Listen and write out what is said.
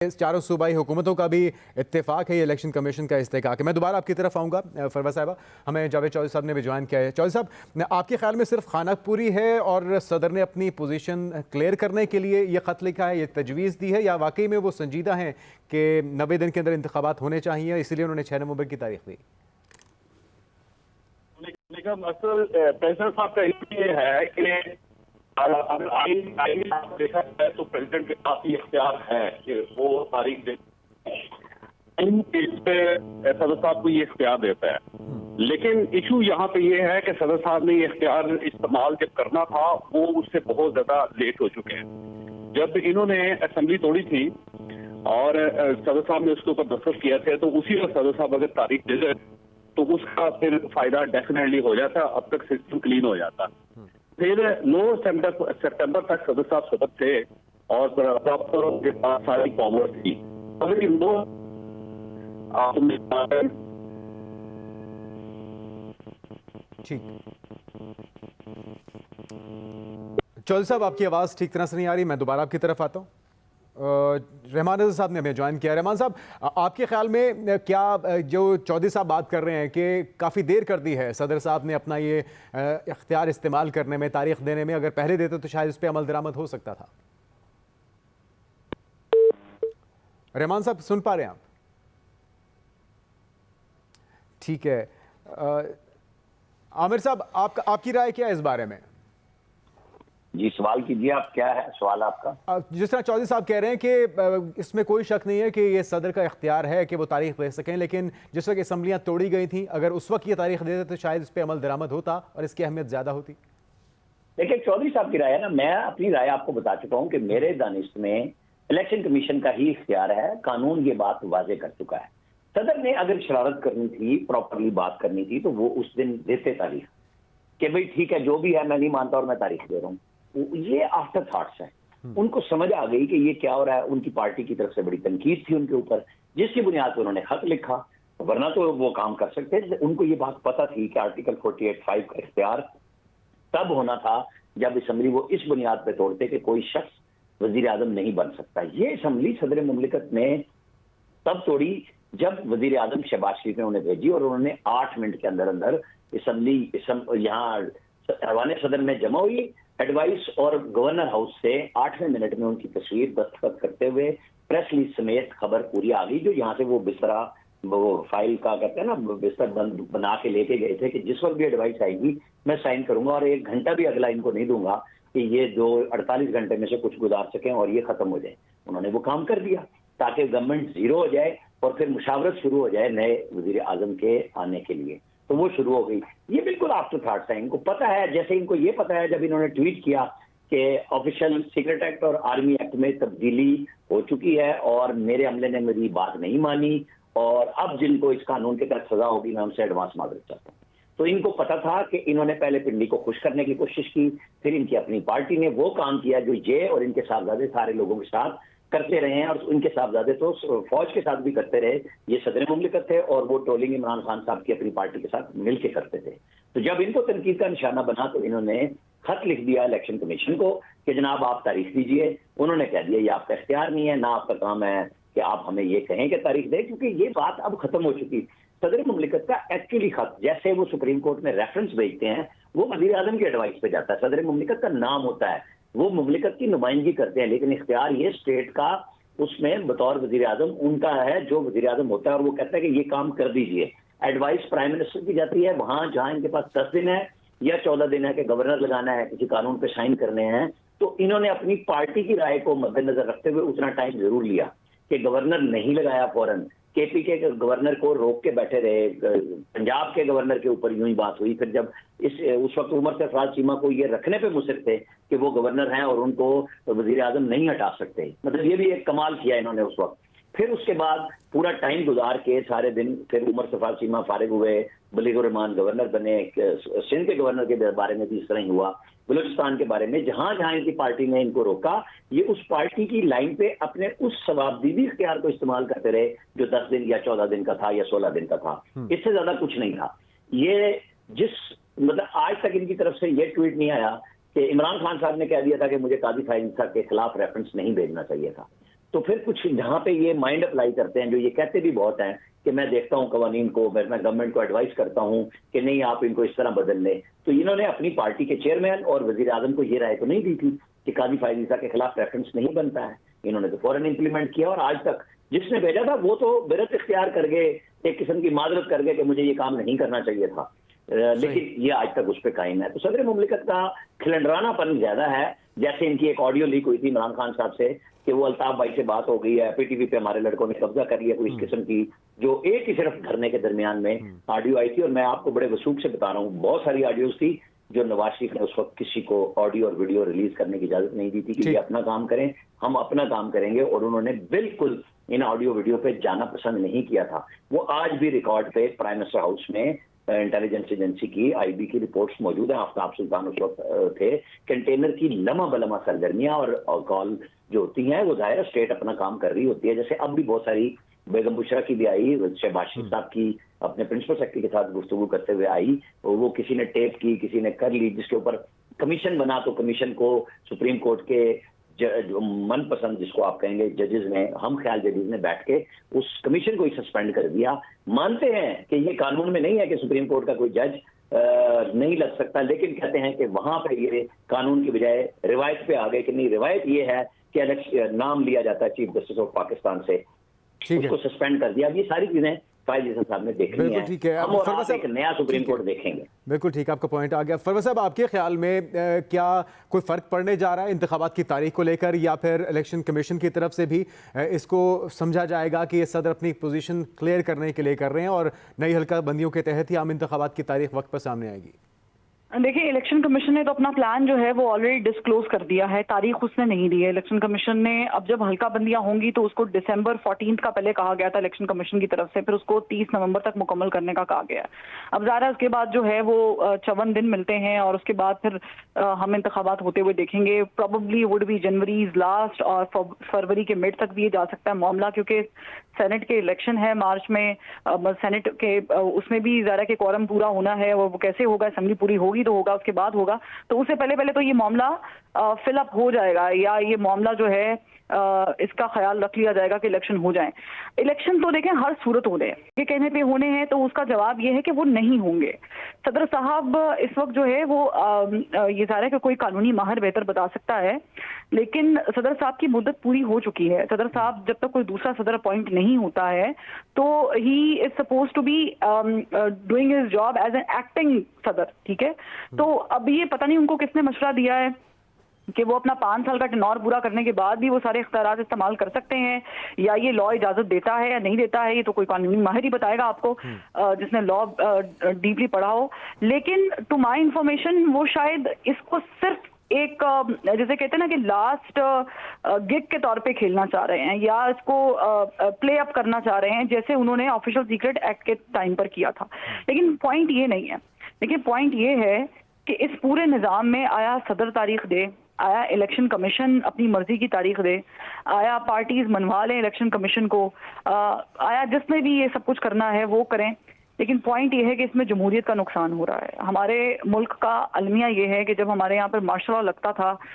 चारों सूबाई हुकूमतों का भी इत्तेफाक है, ये इलेक्शन कमीशन का इस्तेहकाक है। मैं दोबारा आपकी तरफ आऊँगा। फरवा साहिबा, हमें जावेद चौधरी साहब ने भी ज्वाइन किया है। चौधरी साहब, आपके ख्याल में सिर्फ खानापुरी है और सदर ने अपनी पोजीशन क्लियर करने के लिए ये ख़त लिखा है, ये तजवीज़ दी है, या वाकई में वो संजीदा हैं कि 90 दिन के अंदर इंतखाबात होने चाहिए, इसलिए उन्होंने 6 नवंबर की तारीख दी? लेकिन असल प्रेसिडेंट साहब का ये है कि अगर आईन देखा जाए तो प्रेसिडेंट के पास ही इख्तियार है कि वो तारीख दे, सदर साहब को ये इख्तियार देता है। लेकिन इशू यहाँ पे ये है कि सदर साहब ने ये इख्तियार इस्तेमाल जब करना था वो उससे बहुत ज्यादा लेट हो चुके हैं। जब इन्होंने असेंबली तोड़ी थी और सदर साहब ने उसके ऊपर दस्तखत किया थे, तो उसी वक्त सदर साहब अगर तारीख दे दे तो उसका फिर फायदा डेफिनेटली हो जाता, अब तक सिस्टम क्लीन हो जाता। फिर 9 सितंबर तक सदर साहब सदर थे और प्रॉपर उनके पास सारी पावर थी। अगर वो ठीक, चौधरी साहब आपकी आवाज़ ठीक तरह से नहीं आ रही, मैं दोबारा आपकी तरफ आता हूँ। रहमान रज़ा साहब ने हमें ज्वाइन किया। रहमान साहब, आपके ख्याल में क्या जो चौधरी साहब बात कर रहे हैं कि काफ़ी देर कर दी है सदर साहब ने अपना ये इख्तियार इस्तेमाल करने में, तारीख देने में, अगर पहले देते तो शायद इस पर अमल दरामद हो सकता था? रहमान साहब सुन पा रहे हैं आप? ठीक है। आमिर साहब, आपकी राय क्या है इस बारे में? जी सवाल कीजिए आप, क्या है सवाल आपका? जिस तरह चौधरी साहब कह रहे हैं कि इसमें कोई शक नहीं है कि ये सदर का इख्तियार है कि वो तारीख दे सकें, लेकिन जिस वक्त असम्बलियाँ तोड़ी गई थी, अगर उस वक्त ये तारीख दे देते तो शायद इस पर अमल दरामद होता और इसकी अहमियत ज़्यादा होती। देखिए चौधरी साहब की राय है ना, मैं अपनी राय आपको बता चुका हूँ कि मेरे दानिश में इलेक्शन कमीशन का ही इख्तियार है। कानून ये बात वाजे कर चुका है। सदर ने अगर शरारत करनी थी, प्रॉपरली बात करनी थी, तो वो उस दिन देते तारीख कि भाई ठीक है जो भी है मैं नहीं मानता और मैं तारीख दे रहा हूँ। ये आफ्टर थॉट्स है। उनको समझ आ गई कि ये क्या हो रहा है। उनकी पार्टी की तरफ से बड़ी तनकीद थी उनके ऊपर, जिसकी बुनियाद पर उन्होंने खत लिखा, वरना तो वो काम कर सकते थे। उनको ये बात पता थी कि आर्टिकल 48(5) का इख्तियार तब होना था जब असम्बली वो इस बुनियाद पर तोड़ते कि कोई शख्स वजीर आजम नहीं बन सकता। ये असम्बली सदर मुमलिकत ने तब तोड़ी जब वजीर आजम शहबाज शरीफ ने उन्हें भेजी और उन्होंने 8 मिनट के अंदर अंदर असम्बली यहाँ ऐवान सदर में जमा हुई। एडवाइस और गवर्नर हाउस से 8वें मिनट में उनकी तस्वीर दस्तखत करते हुए प्रेस रिलीज समेत खबर पूरी आ गई, जो यहाँ से वो बिस्तरा, वो फाइल का कहते हैं ना, बिस्तर बना के लेके गए थे कि जिस वक्त भी एडवाइस आएगी मैं साइन करूंगा और 1 घंटा भी अगला इनको नहीं दूंगा कि ये 48 घंटे में से कुछ गुजार सकें और ये खत्म हो जाए। उन्होंने वो काम कर दिया ताकि गवर्नमेंट जीरो हो जाए और फिर मुशावरत शुरू हो जाए नए वजीर आजम के आने के लिए। तो वो शुरू हो गई। ये बिल्कुल आफ्टर थॉट्स है। इनको पता है, जैसे इनको ये पता है जब इन्होंने ट्वीट किया कि ऑफिशियल सीक्रेट एक्ट और आर्मी एक्ट में तब्दीली हो चुकी है और मेरे अमले ने मेरी बात नहीं मानी और अब जिनको इस कानून के तहत सजा होगी मैं उनसे एडवांस माजरत चाहता हूँ। तो इनको पता था कि इन्होंने पहले पिंडी को खुश करने की कोशिश की, फिर इनकी अपनी पार्टी ने वो काम किया जो ये और इनके साहबजादे सारे लोगों के साथ करते रहे हैं और उनके साहबजादे तो फौज के साथ भी करते रहे। ये सदर मुमलिकत थे और वो ट्रोलिंग इमरान खान साहब की अपनी पार्टी के साथ मिलके करते थे। तो जब इनको तनकीद का निशाना बना तो इन्होंने खत लिख दिया इलेक्शन कमीशन को कि जनाब आप तारीख दीजिए। उन्होंने कह दिया ये आपका इख्तियार नहीं है, ना आपका काम है कि आप हमें ये कहें कि तारीख दें, क्योंकि ये बात अब खत्म हो चुकी। सदर मुमलिकत का एक्चुअली खत जैसे वो सुप्रीम कोर्ट में रेफरेंस भेजते हैं वो वजीर आजम की एडवाइस पे जाता है। सदर मुमलिकत का नाम होता है, वो मुमलिकत की नुमाइंदगी करते हैं, लेकिन इख्तियार ये स्टेट का उसमें बतौर वजीर आजम उनका है जो वजीर आजम होता है और वो कहता है कि ये काम कर दीजिए। एडवाइस प्राइम मिनिस्टर की जाती है वहां जहां इनके पास 10 दिन है या 14 दिन है कि गवर्नर लगाना है, किसी कानून पे साइन करने हैं। तो इन्होंने अपनी पार्टी की राय को मद्देनजर रखते हुए उतना टाइम जरूर लिया कि गवर्नर नहीं लगाया फौरन। केपी के गवर्नर को रोक के बैठे रहे, पंजाब के गवर्नर के ऊपर यूं ही बात हुई। फिर जब उस वक्त उमर सरफराज चीमा को ये रखने पे मुसिर थे कि वो गवर्नर हैं और उनको वजीर आजम नहीं हटा सकते, मतलब ये भी एक कमाल किया इन्होंने उस वक्त। फिर उसके बाद पूरा टाइम गुजार के सारे दिन फिर उमर सरफराज चीमा फारिग हुए, बलीगुर रहमान गवर्नर बने। सिंध के गवर्नर के बारे में भी इस तरह ही हुआ, बलूचिस्तान के बारे में जहां जहां इनकी पार्टी ने इनको रोका ये उस पार्टी की लाइन पे अपने उस सवाबदीदी इख्तियार को इस्तेमाल करते रहे जो 10 दिन या 14 दिन का था या 16 दिन का था। इससे ज्यादा कुछ नहीं था। ये मतलब आज तक इनकी तरफ से ये ट्वीट नहीं आया कि इमरान खान साहब ने कह दिया था कि मुझे काजी फाइज के खिलाफ रेफरेंस नहीं भेजना चाहिए था। تو پھر کچھ جہاں پہ یہ مائنڈ اپلائی کرتے ہیں، جو یہ کہتے بھی بہت ہیں کہ میں دیکھتا ہوں قوانین کو، میں گورنمنٹ کو ایڈوائز کرتا ہوں کہ نہیں آپ ان کو اس طرح بدل لیں، تو انہوں نے اپنی پارٹی کے چیئرمین اور وزیر اعظم کو یہ رائے تو نہیں دی تھی کہ قاضی فائز عیسیٰ کے خلاف ریفرنس نہیں بنتا ہے. انہوں نے تو فوراً امپلیمنٹ کیا، اور آج تک جس نے بھیجا تھا وہ تو برت اختیار کر گئے، ایک قسم کی معذرت کر گئے کہ مجھے یہ کام نہیں کرنا چاہیے تھا، لیکن یہ آج تک اس پہ قائم ہے. تو صدر مملکت کا کھلنڈرانہ پن زیادہ ہے. جیسے ان کی ایک آڈیو لیک ہوئی تھی عمران خان صاحب سے کہ وہ الطاف بھائی سے بات ہو گئی ہے، پی ٹی وی پہ ہمارے لڑکوں نے قبضہ کر لیا، کوئی اس قسم کی جو ایک ہی صرف دھرنے کے درمیان میں آڈیو آئی تھی. اور میں آپ کو بڑے وثوق سے بتا رہا ہوں بہت ساری آڈیوز تھی جو نواز شریف نے اس وقت کسی کو آڈیو اور ویڈیو ریلیز کرنے کی اجازت نہیں دی تھی کہ یہ اپنا کام کریں، ہم اپنا کام کریں گے، اور انہوں نے بالکل ان آڈیو ویڈیو پہ جانا پسند نہیں کیا تھا. وہ آج بھی ریکارڈ پہ پرائم منسٹر ہاؤس میں انٹیلیجنس ایجنسی کی آئی بی کی رپورٹس موجود ہیں. آفتاب سلطان اس وقت تھے. کنٹینر کی لمحہ بلمحہ سرگرمیاں اور کال جو ہوتی ہیں وہ ظاہر ہے اسٹیٹ اپنا کام کر رہی ہوتی ہے. جیسے اب بھی بہت ساری بیگم بشرا کی بھی آئی، شہباز شریف صاحب کی اپنے پرنسپل سیکرٹری کے ساتھ گفتگو کرتے ہوئے آئی، وہ کسی نے ٹیپ کی، کسی نے کر لی، جس کے اوپر کمیشن بنا تو کمیشن کو سپریم کورٹ کے جو من پسند جس کو آپ کہیں گے ججز نے، ہم خیال ججز نے بیٹھ کے اس کمیشن کو ہی سسپینڈ کر دیا. مانتے ہیں کہ یہ قانون میں نہیں ہے کہ سپریم کورٹ کا کوئی جج نہیں لگ سکتا، لیکن کہتے ہیں کہ وہاں پہ یہ قانون کی بجائے روایت پہ آ گئے کہ نہیں، روایت یہ ہے کہ نام لیا جاتا ہے چیف جسٹس آف پاکستان سے، اس کو سسپینڈ کر دیا. اب یہ ساری چیزیں فائز عیسیٰ صاحب نے دیکھنی ہے، ہم اور آپ ایک نیا سپریم کورٹ دیکھیں گے. بالکل ٹھیک، آپ کا پوائنٹ آ گیا. فروز صاحب، آپ کے خیال میں کیا کوئی فرق پڑنے جا رہا ہے انتخابات کی تاریخ کو لے کر، یا پھر الیکشن کمیشن کی طرف سے بھی اس کو سمجھا جائے گا کہ یہ صدر اپنی پوزیشن کلیئر کرنے کے لیے کر رہے ہیں اور نئی حلقہ بندیوں کے تحت ہی عام انتخابات کی تاریخ وقت پر سامنے آئے گی؟ دیکھیے، الیکشن کمیشن نے تو اپنا پلان جو ہے وہ آلریڈی ڈسکلوز کر دیا ہے، تاریخ اس نے نہیں دی ہے. الیکشن کمیشن نے اب جب حلقہ بندیاں ہوں گی تو اس کو December 14 کا پہلے کہا گیا تھا الیکشن کمیشن کی طرف سے، پھر اس کو 30 نومبر تک مکمل کرنے کا کہا گیا ہے. اب ظاہر ہے اس کے بعد جو ہے وہ 54 دن ملتے ہیں، اور اس کے بعد پھر ہم انتخابات ہوتے ہوئے دیکھیں گے. پروبیبلی وڈ بی جنوریز لاسٹ اور فروری کے مڈ تک بھی یہ جا سکتا ہے معاملہ، کیونکہ سینٹ کے الیکشن ہے مارچ میں، سینٹ کے اس میں بھی ظاہر ہے کہ کوارم پورا ہونا ہے، وہ کیسے ہوگا، اسمبلی پوری ہوگی تو ہوگا، اس کے بعد ہوگا. تو اس سے پہلے تو یہ معاملہ فل اپ ہو جائے گا، یا یہ معاملہ جو ہے اس کا خیال رکھ لیا جائے گا کہ الیکشن ہو جائیں. الیکشن تو دیکھیں ہر صورت ہونے ہیں، یہ کہنے پہ ہونے ہیں، تو اس کا جواب یہ ہے کہ وہ نہیں ہوں گے. صدر صاحب اس وقت جو ہے وہ یہ ظاہر ہے کہ کوئی قانونی ماہر بہتر بتا سکتا ہے، لیکن صدر صاحب کی مدت پوری ہو چکی ہے. صدر صاحب جب تک کوئی دوسرا صدر اپوائنٹ نہیں ہوتا ہے تو he is supposed to be doing his job as an acting صدر، ٹھیک ہے. تو اب یہ پتہ نہیں ان کو کس نے مشورہ دیا ہے کہ وہ اپنا 5 سال کا ٹینور پورا کرنے کے بعد بھی وہ سارے اختیارات استعمال کر سکتے ہیں، یا یہ لا اجازت دیتا ہے یا نہیں دیتا ہے. یہ تو کوئی قانونی ماہر ہی بتائے گا آپ کو جس نے لا ڈیپلی پڑھا ہو. لیکن ٹو مائی انفارمیشن وہ شاید اس کو صرف ایک جیسے کہتے ہیں نا کہ لاسٹ گگ کے طور پہ کھیلنا چاہ رہے ہیں، یا اس کو پلے اپ کرنا چاہ رہے ہیں جیسے انہوں نے آفیشیل سیکرٹ ایکٹ کے ٹائم پر کیا تھا. لیکن پوائنٹ یہ نہیں ہے. دیکھیے، پوائنٹ یہ ہے کہ اس پورے نظام میں آیا صدر تاریخ دے، آیا الیکشن کمیشن اپنی مرضی کی تاریخ دے، آیا پارٹیز منوا لیں الیکشن کمیشن کو، آیا جس نے بھی یہ سب کچھ کرنا ہے وہ کریں. لیکن پوائنٹ یہ ہے کہ اس میں جمہوریت کا نقصان ہو رہا ہے. ہمارے ملک کا المیہ یہ ہے کہ جب ہمارے یہاں پر مارشل لا لگتا تھا